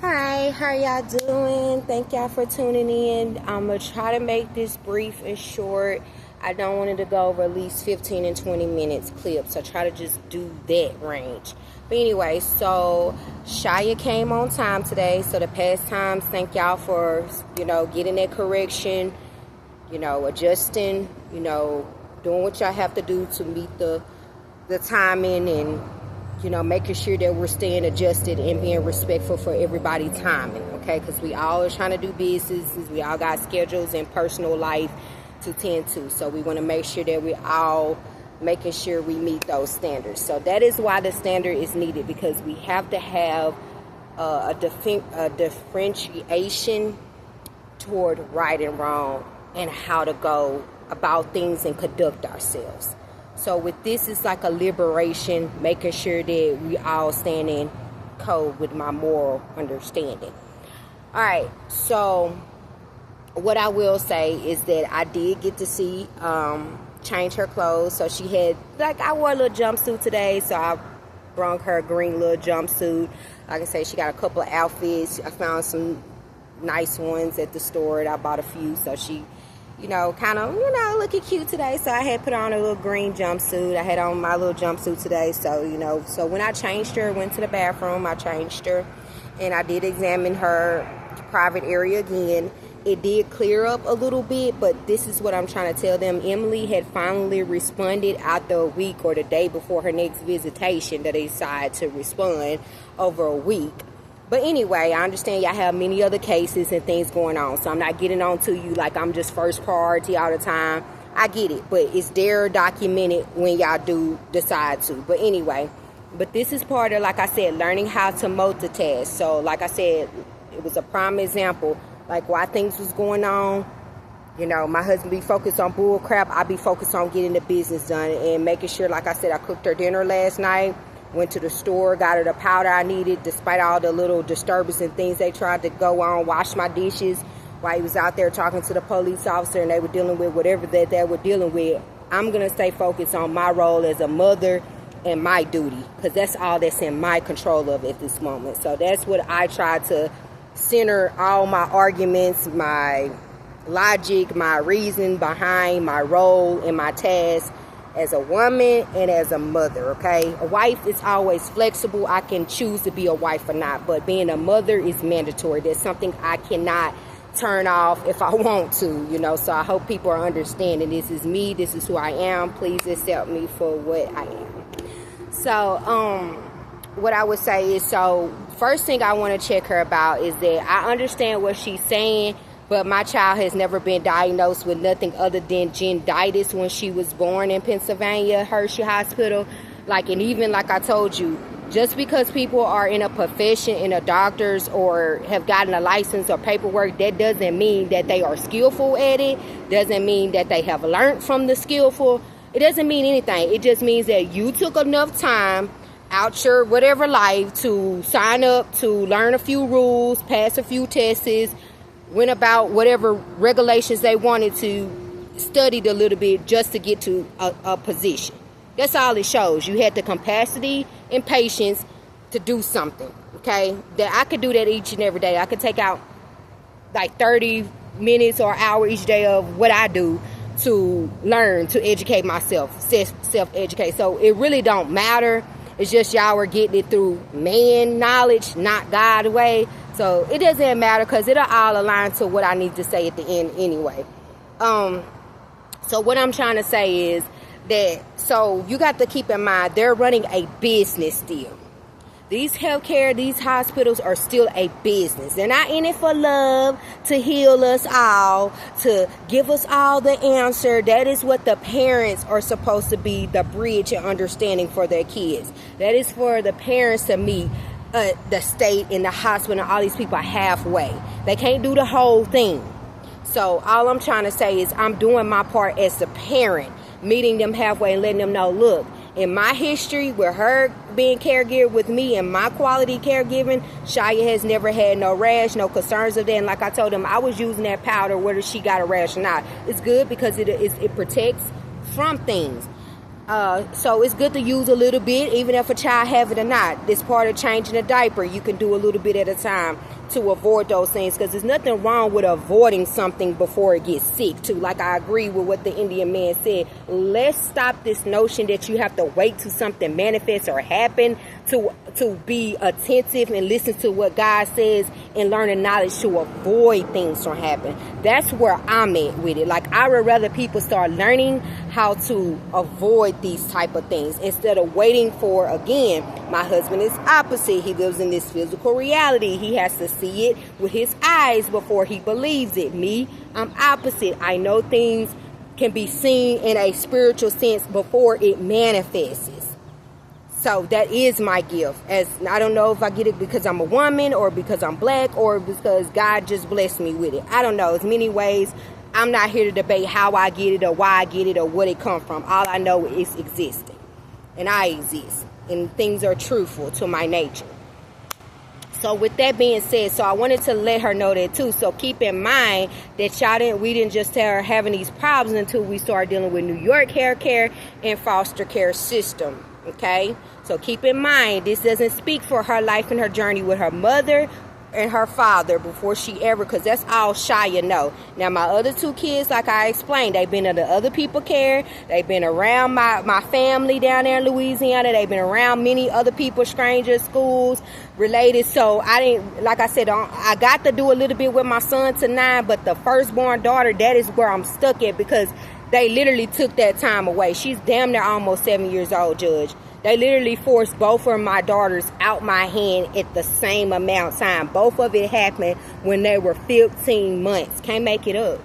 Hi, how y'all doing? Thank y'all for tuning in. I'm going to try to make this brief and short. I don't want it to go over at least 15 and 20 minutes clip, so try to just do that range. But anyway, so Shai came on time today, so the past times, thank y'all for, getting that correction, adjusting, doing what y'all have to do to meet the timing and making sure that we're staying adjusted and being respectful for everybody's timing, okay? Because we all are trying to do businesses. We all got schedules and personal life to tend to. So we want to make sure that we all making sure we meet those standards. So that is why the standard is needed, because we have to have a differentiation toward right and wrong and how to go about things and conduct ourselves. So with this, it's like a liberation, making sure that we all stand in code with my moral understanding. All right, so what I will say is that I did get to see change her clothes. So she had, I wore a little jumpsuit today, so I brought her a green little jumpsuit. Like I say, she got a couple of outfits. I found some nice ones at the store, and I bought a few, so she looking cute today. So I had put on a little green jumpsuit. I had on my little jumpsuit today. So, so when I changed her, went to the bathroom, I changed her, and I did examine her private area again. It did clear up a little bit, but this is what I'm trying to tell them. Emily had finally responded after a week or the day before her next visitation that they decided to respond over a week. But anyway, I understand y'all have many other cases and things going on, so I'm not getting on to you like I'm just first priority all the time. I get it, but it's there documented when y'all do decide to. But anyway, but this is part of, like I said, learning how to multitask. So like I said, it was a prime example, like why things was going on. My husband be focused on bull crap. I be focused on getting the business done and making sure, like I said, I cooked her dinner last night. Went to the store, got her the powder I needed, despite all the little disturbance and things they tried to go on. Washed my dishes while he was out there talking to the police officer, and they were dealing with whatever that they were dealing with. I'm going to stay focused on my role as a mother and my duty, because that's all that's in my control of at this moment. So that's what I try to center all my arguments, my logic, my reason behind my role and my task as a woman and as a mother, okay? A wife is always flexible. I can choose to be a wife or not, but being a mother is mandatory. That's something I cannot turn off if I want to, so I hope people are understanding. This is me. This is who I am. Please accept me for what I am. So, what I would say is, first thing I want to check her about is that I understand what she's saying, but my child has never been diagnosed with nothing other than gingivitis when she was born in Pennsylvania, Hershey Hospital. And even like I told you, just because people are in a profession, in a doctor's, or have gotten a license or paperwork, that doesn't mean that they are skillful at it. Doesn't mean that they have learned from the skillful. It doesn't mean anything. It just means that you took enough time out your whatever life to sign up, to learn a few rules, pass a few tests, went about whatever regulations they wanted to, studied a little bit just to get to a position. That's all it shows. You had the capacity and patience to do something, okay? That I could do that each and every day. I could take out 30 minutes or an hour each day of what I do to learn, to educate myself, self-educate. So it really don't matter. It's just y'all were getting it through man knowledge, not God way. So it doesn't matter, because it'll all align to what I need to say at the end anyway. So what I'm trying to say is that, so you got to keep in mind, they're running a business still. These healthcare, these hospitals are still a business. They're not in it for love, to heal us all, to give us all the answer. That is what the parents are supposed to be, the bridge and understanding for their kids. That is for the parents to meet the state and the hospital and all these people halfway. They can't do the whole thing. So all I'm trying to say is I'm doing my part as a parent, meeting them halfway and letting them know, look, in my history with her being caregiver with me and my quality caregiving, Shai has never had no rash, no concerns of that. And like I told them, I was using that powder whether she got a rash or not. It's good because it protects from things. So it's good to use a little bit, even if a child have it or not. It's part of changing a diaper. You can do a little bit at a time to avoid those things, because there's nothing wrong with avoiding something before it gets sick too. Like, I agree with what the Indian man said. Let's stop this notion that you have to wait till something manifests or happen to be attentive and listen to what God says and learn the knowledge to avoid things from happening. That's where I'm at with it. Like, I would rather people start learning how to avoid these type of things instead of waiting for, again, my husband is opposite. He lives in this physical reality. He has to see it with his eyes before he believes it. Me, I'm opposite. I know things can be seen in a spiritual sense before it manifests. So that is my gift. As I don't know if I get it because I'm a woman or because I'm black or because God just blessed me with it. I don't know. There's many ways. I'm not here to debate how I get it or why I get it or where it come from. All I know is existing. And I exist. And things are truthful to my nature. So with that being said, so I wanted to let her know that too. So keep in mind that we didn't just start having these problems until we started dealing with New York hair care and foster care system. Okay, so keep in mind, this doesn't speak for her life and her journey with her mother and her father before she ever, because that's all Shia know. Now, my other two kids, like I explained, they've been under other people's care. They've been around my family down there in Louisiana. They've been around many other people, strangers, schools, related. So I didn't, like I said, I got to do a little bit with my son to 9, but the firstborn daughter, that is where I'm stuck at, because they literally took that time away. She's damn near almost 7 years old, Judge. They literally forced both of my daughters out my hand at the same amount of time. Both of it happened when they were 15 months. Can't make it up.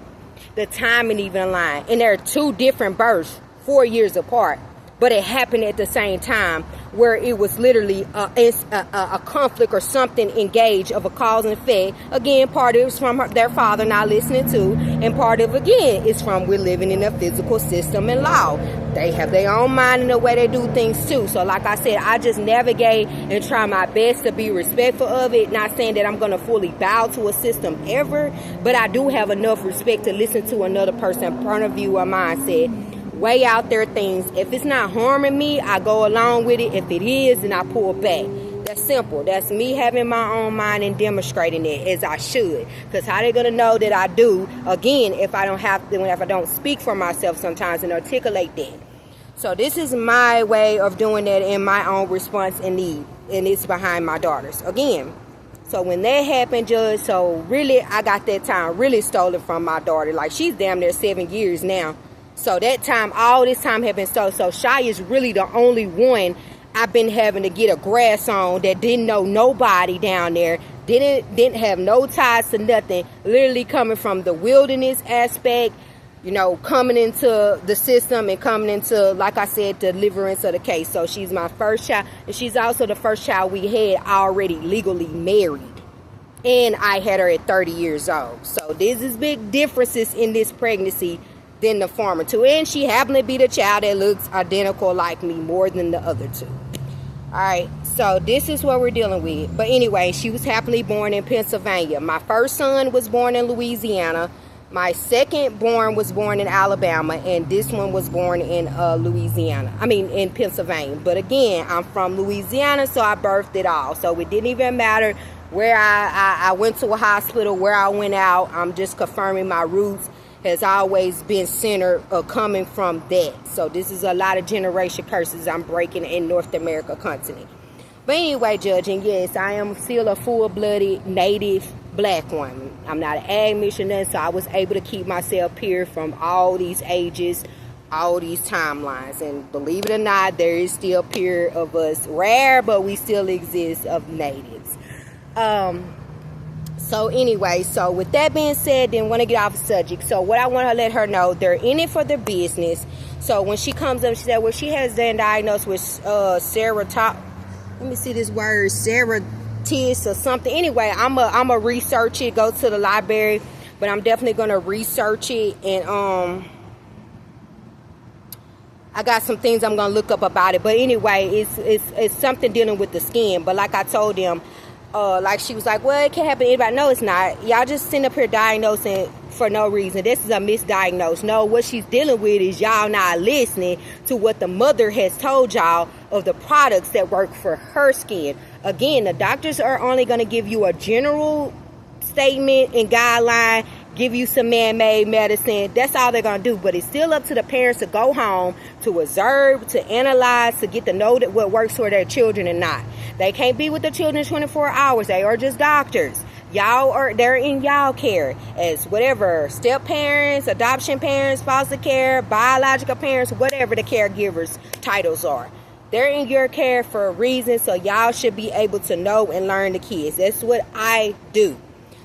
The timing even aligned. And they're 2 different births, 4 years apart. But it happened at the same time, where it was literally a conflict or something engaged of a cause and effect. Again, part of it was from their father not listening to, and part of it, again, is from we're living in a physical system and law. They have their own mind and the way they do things too. So like I said, I just navigate and try my best to be respectful of it. Not saying that I'm going to fully bow to a system ever, but I do have enough respect to listen to another person's point of view or mindset. Weigh out their things. If it's not harming me, I go along with it. If it is, then I pull back. That's simple. That's me having my own mind and demonstrating it as I should. Because how they gonna know that I do? Again, if I don't speak for myself sometimes and articulate that. So this is my way of doing that in my own response and need, and it's behind my daughters. Again. So when that happened, Judge, so really I got that time really stolen from my daughter. Like, she's damn near 7 years now. So that time, all this time had been stolen. So Shai is really the only one I've been having to get a grasp on that didn't know nobody down there. Didn't have no ties to nothing. Literally coming from the wilderness aspect, you know, coming into the system and coming into, like I said, deliverance of the case. So she's my first child. And she's also the first child we had already legally married. And I had her at 30 years old. So there's this big differences in this pregnancy than the former two. And she happened to be the child that looks identical like me more than the other two. Alright, so this is what we're dealing with. But anyway, she was happily born in Pennsylvania. My first son was born in Louisiana. My second born was born in Alabama. And this one was born in in Pennsylvania. But again, I'm from Louisiana, so I birthed it all. So it didn't even matter where I went to a hospital, where I went out. I'm just confirming my roots has always been centered coming from that. So this is a lot of generation curses I'm breaking in North America continent. But anyway, Judge, and yes, I am still a full-blooded native black woman. I'm not an ag missionary, so I was able to keep myself pure from all these ages, all these timelines. And believe it or not, there is still pure of us, rare, but we still exist, of natives. So anyway, so with that being said, then want to get off the subject. So what I want to let her know, they're in it for their business. So when she comes up, she said, well, she has been diagnosed with seratitis or something. Anyway, I'm a research it, go to the library, but I'm definitely going to research it. And I got some things I'm going to look up about it. But anyway, it's something dealing with the skin. But like I told them, like she was like, well, it can't happen to anybody. No, it's not. Y'all just sitting up here diagnosing for no reason. This is a misdiagnosed. No, what she's dealing with is y'all not listening to what the mother has told y'all of the products that work for her skin. Again, the doctors are only going to give you a general statement and guideline, give you some man-made medicine. That's all they're going to do. But it's still up to the parents to go home, to observe, to analyze, to get to know that what works for their children and not. They can't be with the children 24 hours. They are just doctors. They're in y'all care as whatever, step parents, adoption parents, foster care, biological parents, whatever the caregivers titles are. They're in your care for a reason, so y'all should be able to know and learn the kids. That's what I do.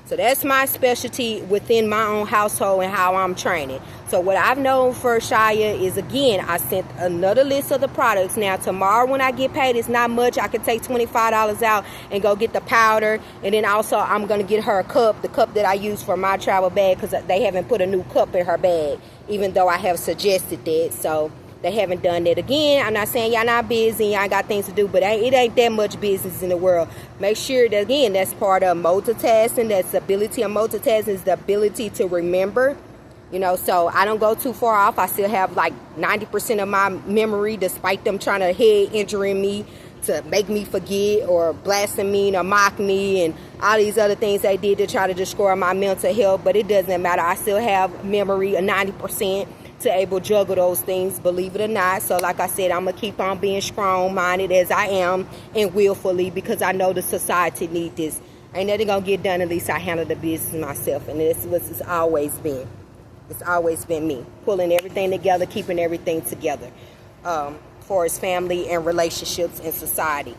So that's my specialty within my own household and how I'm training. So what I've known for Shai is, again, I sent another list of the products. Now, tomorrow when I get paid, it's not much. I can take $25 out and go get the powder. And then also I'm going to get her a cup, the cup that I use for my travel bag, because they haven't put a new cup in her bag, even though I have suggested that. So they haven't done that. Again, I'm not saying y'all not busy, y'all got things to do, but it ain't that much business in the world. Make sure that, again, that's part of multitasking. That's the ability of multitasking, is the ability to remember. So I don't go too far off. I still have like 90% of my memory, despite them trying to head injuring me to make me forget, or blaspheme or mock me, and all these other things they did to try to destroy my mental health. But it doesn't matter. I still have memory of 90%. To able to juggle those things, believe it or not. So like I said, I'm going to keep on being strong-minded as I am, and willfully, because I know the society needs this. Ain't nothing going to get done. At least I handle the business myself, and this is what it's always been. It's always been me, pulling everything together, keeping everything together for his family and relationships and society.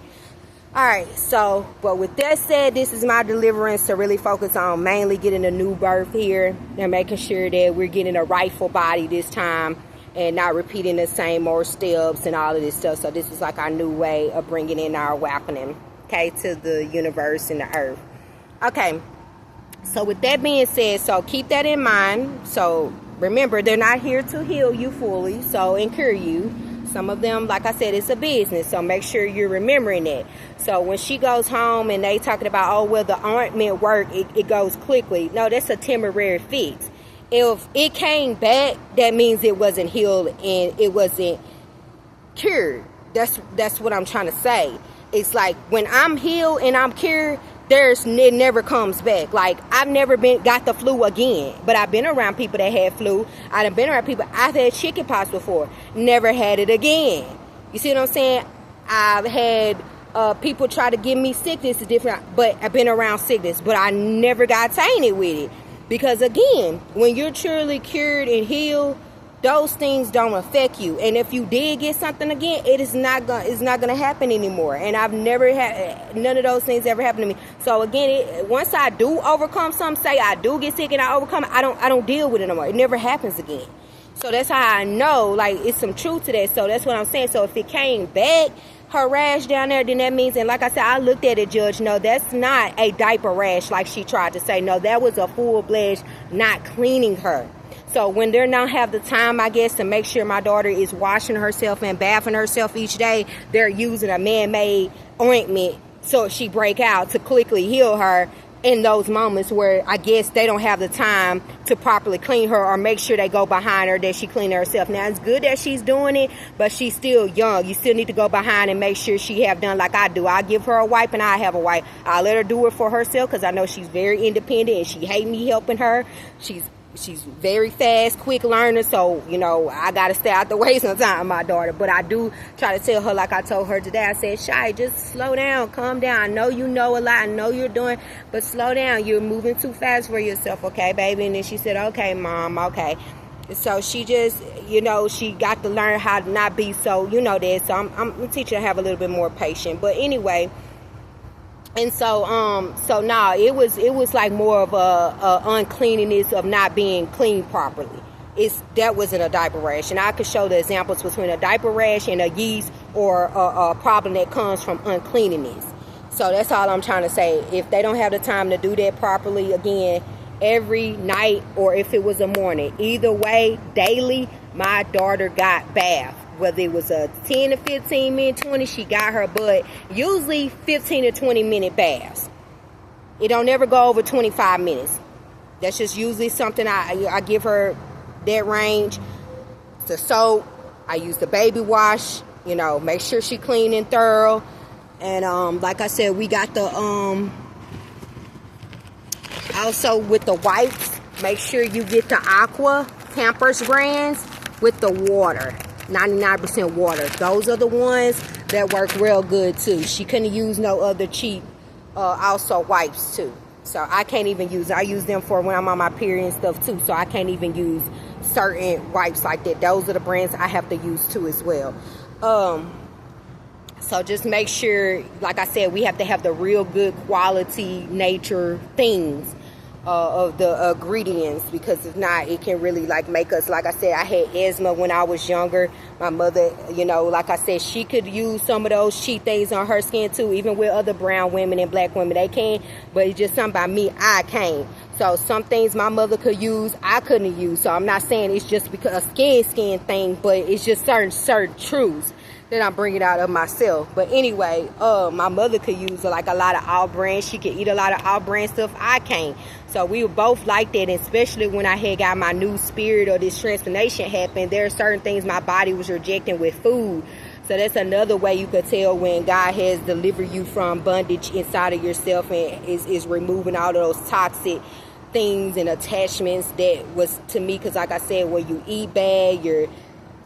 All right, so, but with that said, this is my deliverance to really focus on mainly getting a new birth here and making sure that we're getting a rightful body this time and not repeating the same old steps and all of this stuff. So this is like our new way of bringing in our awakening, okay, to the universe and the earth. Okay, so with that being said, so keep that in mind. So remember, they're not here to heal you fully, so and cure you. Some of them, like I said, it's a business, so make sure you're remembering that. So when she goes home and they talking about, oh, well, the ointment work, it goes quickly. No, that's a temporary fix. If it came back, that means it wasn't healed and it wasn't cured. That's what I'm trying to say. It's like when I'm healed and I'm cured, it never comes back. Like, I've never got the flu again, but I've been around people that had flu. I've been around people. I've had chickenpox before, never had it again. You see what I'm saying? I've had people try to give me sickness, different, but I've been around sickness, but I never got tainted with it. Because again, when you're truly cured and healed, those things don't affect you. And if you did get something again, it's not gonna happen anymore. And I've never had none of those things ever happen to me. So again, once I do overcome something, say I do get sick and I overcome it, I don't deal with it no more. It never happens again. So that's how I know, like, it's some truth to that. So that's what I'm saying. So if it came back, her rash down there, then that means, and like I said, I looked at it, Judge, no, that's not a diaper rash like she tried to say. No, that was a full-fledged not cleaning her. So when they don't have the time, I guess, to make sure my daughter is washing herself and bathing herself each day, they're using a man-made ointment so she break out to quickly heal her in those moments where I guess they don't have the time to properly clean her or make sure they go behind her that she clean herself. Now, it's good that she's doing it, but she's still young. You still need to go behind and make sure she have done like I do. I give her a wipe and I have a wipe. I let her do it for herself because I know she's very independent and she hate me helping her. She's very fast, quick learner, so, I got to stay out the way sometimes, my daughter. But I do try to tell her, like I told her today, I said, Shai, just slow down, calm down. I know you know a lot, I know you're doing, but slow down. You're moving too fast for yourself, okay, baby? And then she said, okay, Mom, okay. So she just, she got to learn how to not be so, that. So I'm teaching her to have a little bit more patience. But anyway, and so it was like more of a uncleanliness of not being clean properly. That wasn't a diaper rash, and I could show the examples between a diaper rash and a yeast or a problem that comes from uncleanliness. So that's all I'm trying to say. If they don't have the time to do that properly, again, every night or if it was a morning, either way, daily, my daughter got bath. Whether it was a 10 to 15 minute, 20, she got her butt. Usually 15 to 20 minute baths. It don't never go over 25 minutes. That's just usually something I give her that range. The soap, I use the baby wash, you know, make sure she clean and thorough. And like I said, we got the also with the wipes, make sure you get the Aqua Pampers brands with the water, 99% water. Those are the ones that work real good too. She couldn't use no other cheap also wipes too. So I can't even use, I use them for when I'm on my period and stuff too. So I can't even use certain wipes like that. Those are the brands I have to use too as well. So just make sure, like I said, we have to have the real good quality nature things of the ingredients, because if not, it can really like make us, like I said, I had asthma when I was younger. My mother, you know, like I said, she could use some of those cheap things on her skin too, even with other brown women and black women, they can, but it's just something about me, I can't. So some things my mother could use, I couldn't use. So I'm not saying it's just because a skin thing, but it's just certain truths that I'm bringing out of myself. But anyway, my mother could use like a lot of all-brand. She could eat a lot of all-brand stuff. I can't. So we were both like that, and especially when I had got my new spirit or this transformation happened, there are certain things my body was rejecting with food. So that's another way you could tell when God has delivered you from bondage inside of yourself and is removing all of those toxic things and attachments that was to me, because like I said, when you eat bad, you're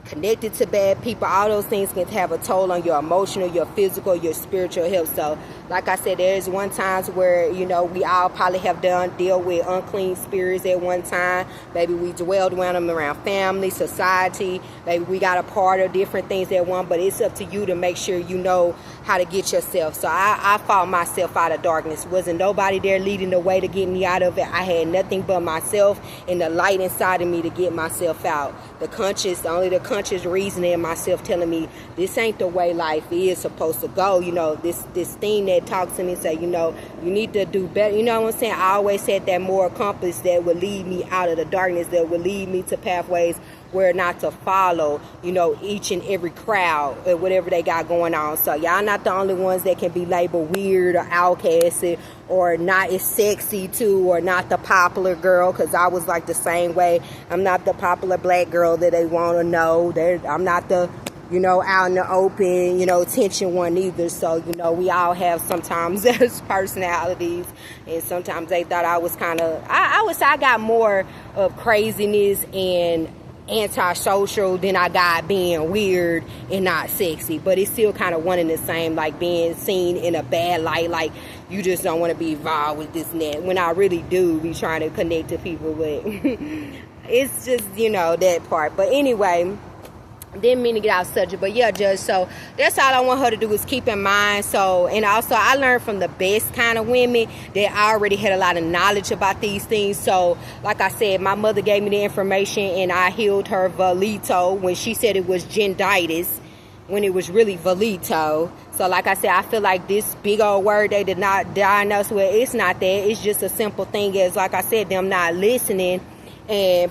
connected to bad people, all those things can have a toll on your emotional, your physical, your spiritual health. So like I said, there's one times where, you know, we all probably have deal with unclean spirits at one time. Maybe we dwelled around them around family, society. Maybe we got a part of different things at one, but it's up to you to make sure you know how to get yourself. So I fought myself out of darkness. Wasn't nobody there leading the way to get me out of it. I had nothing but myself and the light inside of me to get myself out. The conscious reasoning in myself telling me this ain't the way life is supposed to go. You know, this thing that talks to me and say, you know, you need to do better. You know what I'm saying? I always had that moral compass that would lead me out of the darkness, that would lead me to pathways where not to follow, you know, each and every crowd or whatever they got going on. So y'all not the only ones that can be labeled weird or outcasted or not as sexy too, or not the popular girl, because I was like the same way. I'm not the popular black girl that they want to know. I'm not the, you know, out in the open, you know, attention one either. So, you know, we all have sometimes as personalities, and sometimes they thought I was kind of, I would say I got more of craziness and antisocial than I got being weird and not sexy. But it's still kind of one and the same, like being seen in a bad light, like you just don't want to be involved with this and that, when I really do be trying to connect to people. But it's just, you know, that part. But anyway, didn't mean to get out of subject, but yeah, Judge, so that's all I want her to do is keep in mind. So, and also I learned from the best kind of women that I already had a lot of knowledge about these things. So like I said, my mother gave me the information and I healed her Valito when she said it was gingitis, when it was really Valito. So like I said, I feel like this big old word they did not diagnose with, it's not that. It's just a simple thing as, like I said, them not listening and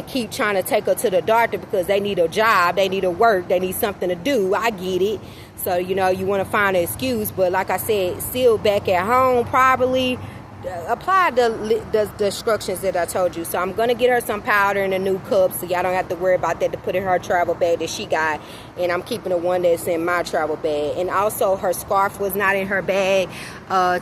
keep trying to take her to the doctor because they need a job, they need a work, they need something to do. I get it. So, you know, you want to find an excuse, but like I said, still back at home, probably apply the instructions that I told you. So I'm going to get her some powder in a new cup so y'all don't have to worry about that, to put in her travel bag that she got. And I'm keeping the one that's in my travel bag. And also her scarf was not in her bag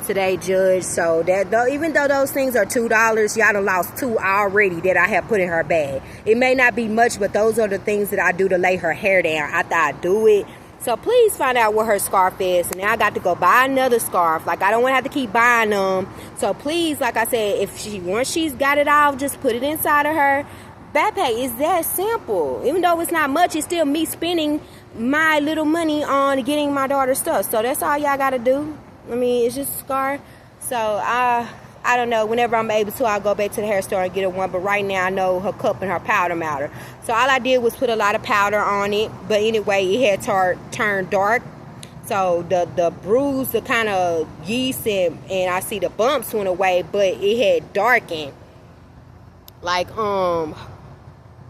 today, Judge. So that even though those things are $2, y'all done lost $2 already that I have put in her bag. It may not be much, but those are the things that I do to lay her hair down after I do it. So please find out what her scarf is. And now I got to go buy another scarf. Like, I don't want to have to keep buying them. So please, like I said, once she's got it off, just put it inside of her backpack. It's that simple. Even though it's not much, it's still me spending my little money on getting my daughter stuff. So that's all y'all got to do. I mean, it's just a scarf. So I don't know. Whenever I'm able to, I'll go back to the hair store and get her one. But right now, I know her cup and her powder matter. So all I did was put a lot of powder on it. But anyway, it had turned dark. So the bruise, the kind of yeast, and I see the bumps went away. But it had darkened. Like,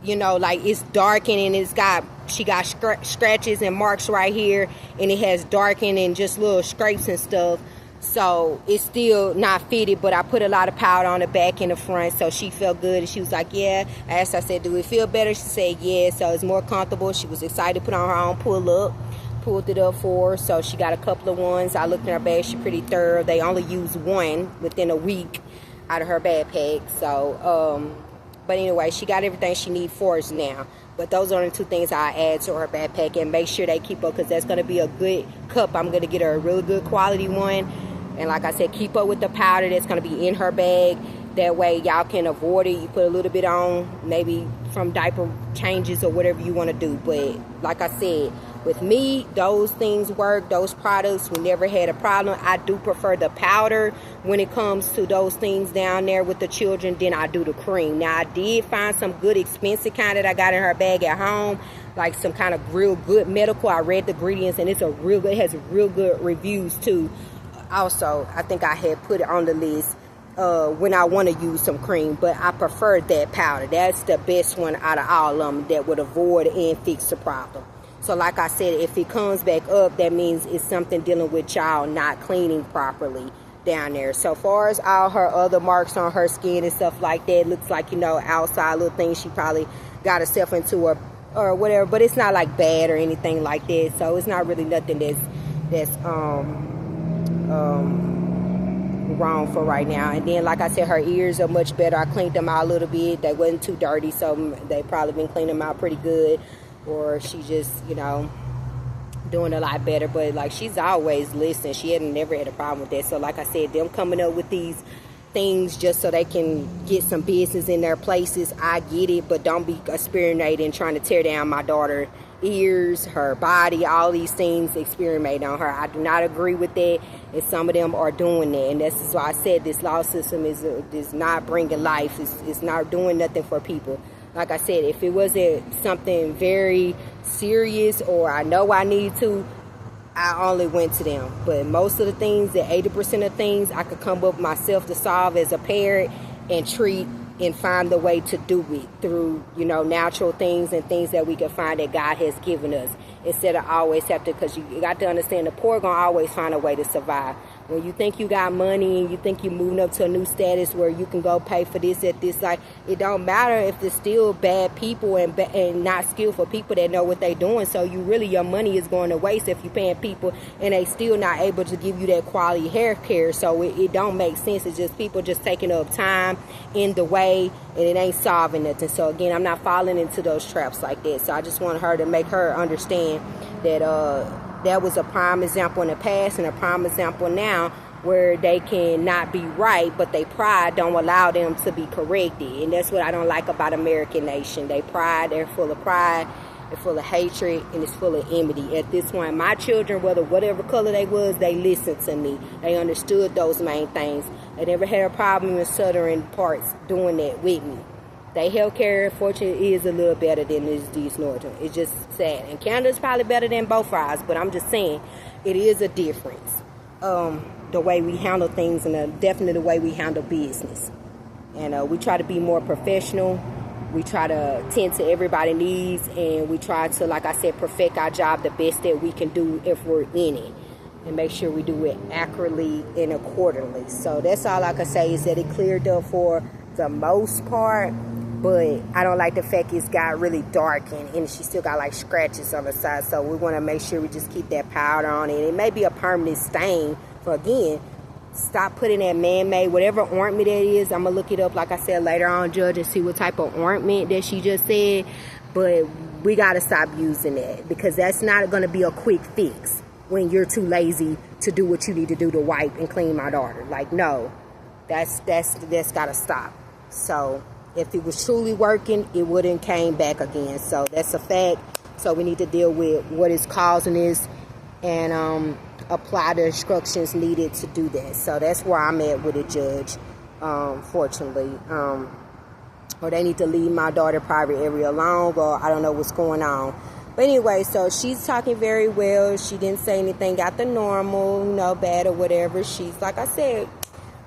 you know, like it's darkened and she got scratches and marks right here. And it has darkened and just little scrapes and stuff. So it's still not fitted, but I put a lot of powder on the back and the front, so she felt good. And she was like, yeah. I asked her, I said, do it feel better? She said, yeah. So it's more comfortable. She was excited to put on her own pull-up. Pulled it up for her, so she got a couple of ones. I looked in her bag. She's pretty thorough. They only used one within a week out of her backpack. So, but anyway, she got everything she needs for us now. But those are the two things I add to her backpack, and make sure they keep up, because that's going to be a good cup. I'm going to get her a really good quality one. And like I said, keep up with the powder that's going to be in her bag. That way y'all can avoid it. You put a little bit on, maybe from diaper changes or whatever you want to do. But like I said, with me, those things work. Those products, we never had a problem. I do prefer the powder when it comes to those things down there with the children than I do the cream. Now, I did find some good expensive kind that I got in her bag at home, like some kind of real good medical. I read the ingredients, and it's a real good, it has real good reviews too. Also, I think I had put it on the list when I want to use some cream, but I prefer that powder. That's the best one out of all of them that would avoid and fix the problem. So like I said, if it comes back up, that means it's something dealing with child not cleaning properly down there. So far as all her other marks on her skin and stuff like that, looks like, you know, outside little things she probably got herself into or whatever, but it's not like bad or anything like that. So it's not really nothing that's wrong for right now. And then like I said, her ears are much better. I cleaned them out a little bit. They wasn't too dirty, so they probably been cleaning them out pretty good, or she just, you know, doing a lot better. But like, she's always listening. She hadn't never had a problem with that. So like I said, them coming up with these things just so they can get some business in their places, I get it, but don't be experimenting, trying to tear down my daughter's ears, her body, all these things, experiment on her. I do not agree with that, and some of them are doing that, and that's why I said this law system is not bringing life. It's not doing nothing for people. Like I said, if it wasn't something very serious or I know I need to, I only went to them. But most of the things, that 80% of things, I could come up myself to solve as a parent and treat and find the way to do it through, you know, natural things and things that we can find that God has given us, instead of always have to, because you got to understand, the poor gonna always find a way to survive. When you think you got money and you think you're moving up to a new status where you can go pay for this at this, like, it don't matter if it's still bad people and not skillful people that know what they're doing. So you really, your money is going to waste if you're paying people and they still not able to give you that quality hair care. So it don't make sense. It's just people just taking up time in the way, and it ain't solving nothing. So again, I'm not falling into those traps like that. So I just want her to make her understand that that was a prime example in the past and a prime example now, where they can not be right, but they pride don't allow them to be corrected. And that's what I don't like about American nation. They're full of pride, they're full of hatred, and it's full of enmity. At this point, my children, whatever color they was, they listened to me. They understood those main things. They never had a problem in southern parts doing that with me. Their healthcare, fortunately, is a little better than these northern. It's just sad. And Canada's probably better than both of ours, but I'm just saying, it is a difference. The way we handle things, and definitely the way we handle business. And we try to be more professional. We try to tend to everybody's needs, and we try to, like I said, perfect our job the best that we can do if we're in it, and make sure we do it accurately and accordingly. So that's all I can say, is that it cleared up for the most part. But I don't like the fact it's got really dark and she still got like scratches on the side. So we want to make sure we just keep that powder on it. It may be a permanent stain. For again, stop putting that man-made, whatever ointment that is. I'm going to look it up, like I said, later on, Judge, and see what type of ointment that she just said. But we got to stop using that, because that's not going to be a quick fix when you're too lazy to do what you need to do to wipe and clean my daughter. Like, no, that's got to stop. So if it was truly working, it wouldn't came back again. So that's a fact. So we need to deal with what is causing this and apply the instructions needed to do that. So that's where I'm at with it, Judge, fortunately. Or they need to leave my daughter private area alone, or I don't know what's going on. But anyway, so she's talking very well. She didn't say anything out the normal, bad or whatever. She's, like I said,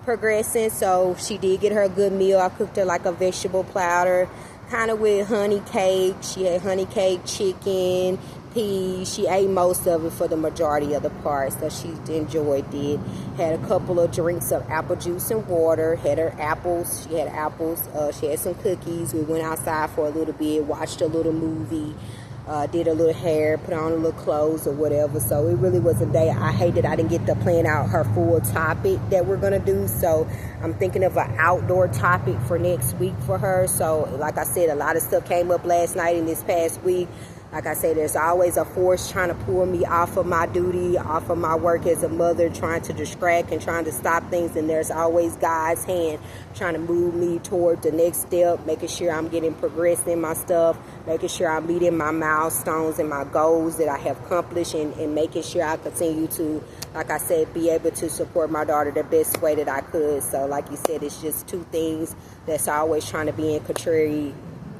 progressing. So she did get her a good meal. I cooked her like a vegetable platter, kind of with honey cake. She had honey cake, chicken, peas. She ate most of it for the majority of the part, so she enjoyed it. Had a couple of drinks of apple juice and water. Had her apples. She had apples. She had some cookies. We went outside for a little bit, watched a little movie. Did a little hair, put on a little clothes or whatever. So it really was a day. I hate that I didn't get to plan out her full topic that we're gonna do. So I'm thinking of an outdoor topic for next week for her. So like I said, a lot of stuff came up last night and this past week. Like I said, there's always a force trying to pull me off of my duty, off of my work as a mother, trying to distract and trying to stop things. And there's always God's hand trying to move me toward the next step, making sure I'm getting progress in my stuff, making sure I'm meeting my milestones and my goals that I have accomplished, and making sure I continue to, like I said, be able to support my daughter the best way that I could. So like you said, it's just two things that's always trying to be in contrary,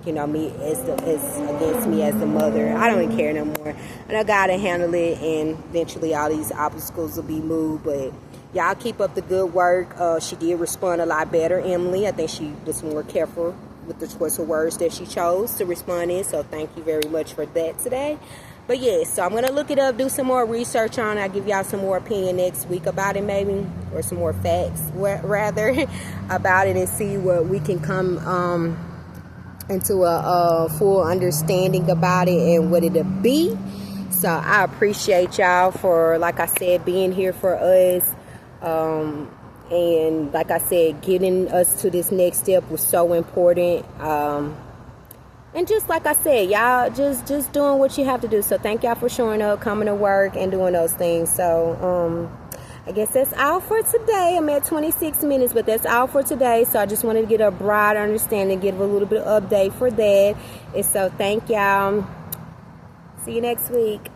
you know, me as against me as the mother. I don't even care no more. I know God will handle it, and eventually all these obstacles will be moved. But y'all keep up the good work. She did respond a lot better, Emily. I think she was more careful with the choice of words that she chose to respond in. So thank you very much for that today. But yeah, so I'm gonna look it up, do some more research on it. I'll give y'all some more opinion next week about it, maybe, or some more facts rather about it, and see what we can come into a full understanding about it and what it'll be. So I appreciate y'all for, like I said, being here for us, and like I said, getting us to this next step was so important. And just like I said, y'all just doing what you have to do. So thank y'all for showing up, coming to work, and doing those things. So I guess that's all for today. I'm at 26 minutes, but that's all for today. So I just wanted to get a broad understanding, give a little bit of update for that. And so thank y'all. See you next week.